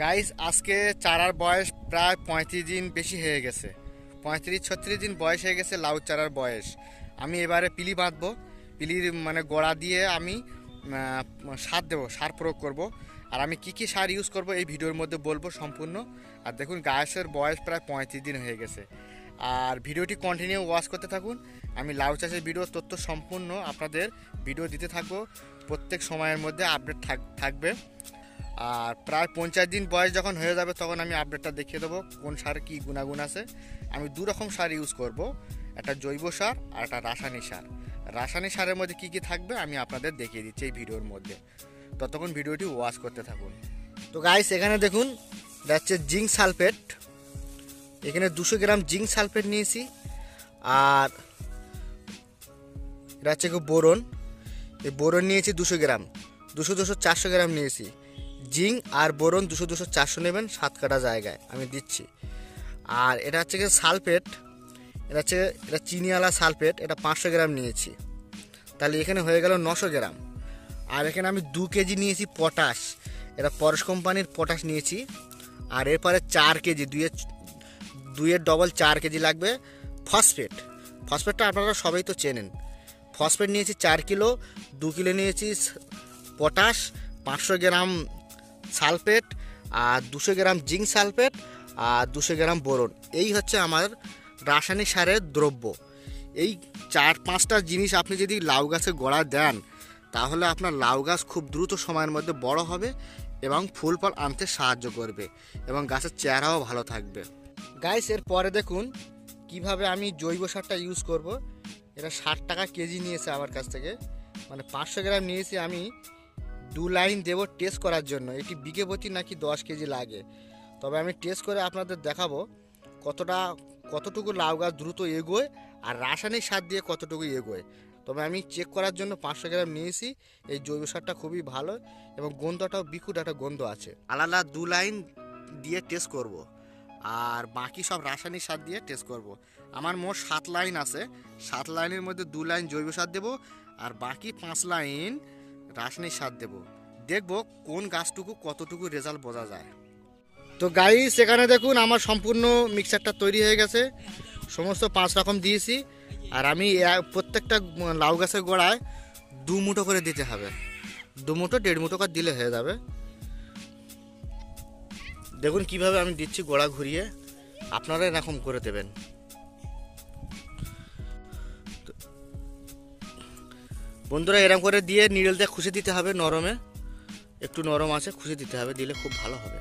Guys আজকে চারার বয়স প্রায় 35 দিন বেশি হয়ে গেছে। 35-36 দিন বয়স হয়ে গেছে লাউ চারার বয়স। আমি এবারে পিলি বাঁধবো, পিলির মানে গোড়া দিয়ে আমি সার দেবো, সার প্রয়োগ করব। আর আমি কি সার ইউজ করব এই ভিডিওর মধ্যে বলবো সম্পূর্ণ। আর দেখুন গাছের বয়স প্রায় 35 দিন হয়ে গেছে। আর ভিডিওটি কন্টিনিউ ওয়াচ করতে থাকুন। আমি লাউ চাষের ভিডিও তথ্য সম্পূর্ণ আপনাদের ভিডিও দিতে থাকবো, প্রত্যেক সময়ের মধ্যে আপডেট থাকবে। আর প্রায় 50 দিন বয়স যখন হয়ে যাবে তখন আমি আপডেটটা দেখিয়ে দেবো কোন সার কী গুণাগুণ আছে। আমি দু রকম সার ইউজ করব, একটা জৈব সার আর একটা রাসায়নিক সার। রাসায়নিক সারের মধ্যে কী কী থাকবে আমি আপনাদের দেখিয়ে দিচ্ছি এই ভিডিওর মধ্যে, ততক্ষণ ভিডিওটি ওয়াচ করতে থাকুন। তো গাইস এখানে দেখুন এটা হচ্ছে জিঙ্ক সালফেট, এখানে 200 গ্রাম জিঙ্ক সালফেট নিয়েছি। আর এটা হচ্ছে বোরন, এই বোরন নিয়েছি 200 গ্রাম, 200-400 গ্রাম নিয়েছি। জিঙ্ক আর বোরন 200-400 নেবেন 7 কাঠা জায়গায় আমি দিচ্ছি। আর এটা হচ্ছে সালফেট, এটা চিনিওয়ালা সালফেট, এটা 500 গ্রাম নিয়েছি, তাহলে এখানে হয়ে গেল 900 গ্রাম। আর এখানে আমি 2 কেজি নিয়েছি পটাশ, এটা পরশ কোম্পানির পটাশ নিয়েছি। আর এরপরে 4 কেজি, দুইয়ের ডবল 4 কেজি লাগবে ফসফেট। ফসফেটটা আপনারা সবাই তো চেনেন। ফসফেট নিয়েছি 4 কিলো, 2 কিলো নিয়েছি পটাশ, 500 গ্রাম সালফেট, আর 200 গ্রাম জিঙ্ক সালফেট, আর 200 গ্রাম বোরন। এই হচ্ছে আমার রাসায়নিক সারের দ্রব্য। এই 4-5টা জিনিস আপনি যদি লাউ গাছের গোড়ায় দেন তাহলে আপনার লাউ গাছ খুব দ্রুত সময়ের মধ্যে বড় হবে এবং ফুল ফল আনতে সাহায্য করবে এবং গাছের চেহারাও ভালো থাকবে। গাইস এর পরে দেখুন কিভাবে আমি জৈব সারটা ইউজ করব। এটা 60 টাকা কেজি নিয়েছে আমার কাছ থেকে, মানে 500 গ্রাম নিয়েছি। আমি 2 লাইন দেবো টেস্ট করার জন্য, এটি বিঘে প্রতি নাকি 10 কেজি লাগে। তবে আমি টেস্ট করে আপনাদের দেখাবো কতটুকু লাউ গাছ দ্রুত এগোয় আর রাসায়নিক সার দিয়ে কতটুকু এগোয়। তবে আমি চেক করার জন্য 500 গ্রাম নিয়েছি। এই জৈব সারটা খুবই ভালো এবং গন্ধটাও বিকুট একটা গন্ধ আছে। আলাদা 2 লাইন দিয়ে টেস্ট করব আর বাকি সব রাসায়নিক সার দিয়ে টেস্ট করব। আমার মোট 7 লাইন আছে, 7 লাইনের মধ্যে 2 লাইন জৈব সার দেবো আর বাকি 5 লাইন রাসায়নিক সার দেবো। দেখবো কোন গাছটুকু কতটুকু রেজাল্ট বোঝা যায়। তো গাইস এখানে দেখুন আমার সম্পূর্ণ মিক্সারটা তৈরি হয়ে গেছে, সমস্ত 5 রকম দিয়েছি। আর আমি প্রত্যেকটা লাউ গাছের গোড়ায় 2 মুঠো করে দিতে হবে, 2 মুঠো 1.5 মুঠো করে দিলে হয়ে যাবে। দেখুন কিভাবে আমি দিচ্ছি গোড়া ঘুরিয়ে, আপনারা এরকম করে দেবেন। বন্ধুরা এরকম করে দিয়ে নিডল দিয়ে খুশে দিতে হবে, নরমে একটু নরম আছে খুশে দিতে হবে, দিলে খুব ভালো হবে।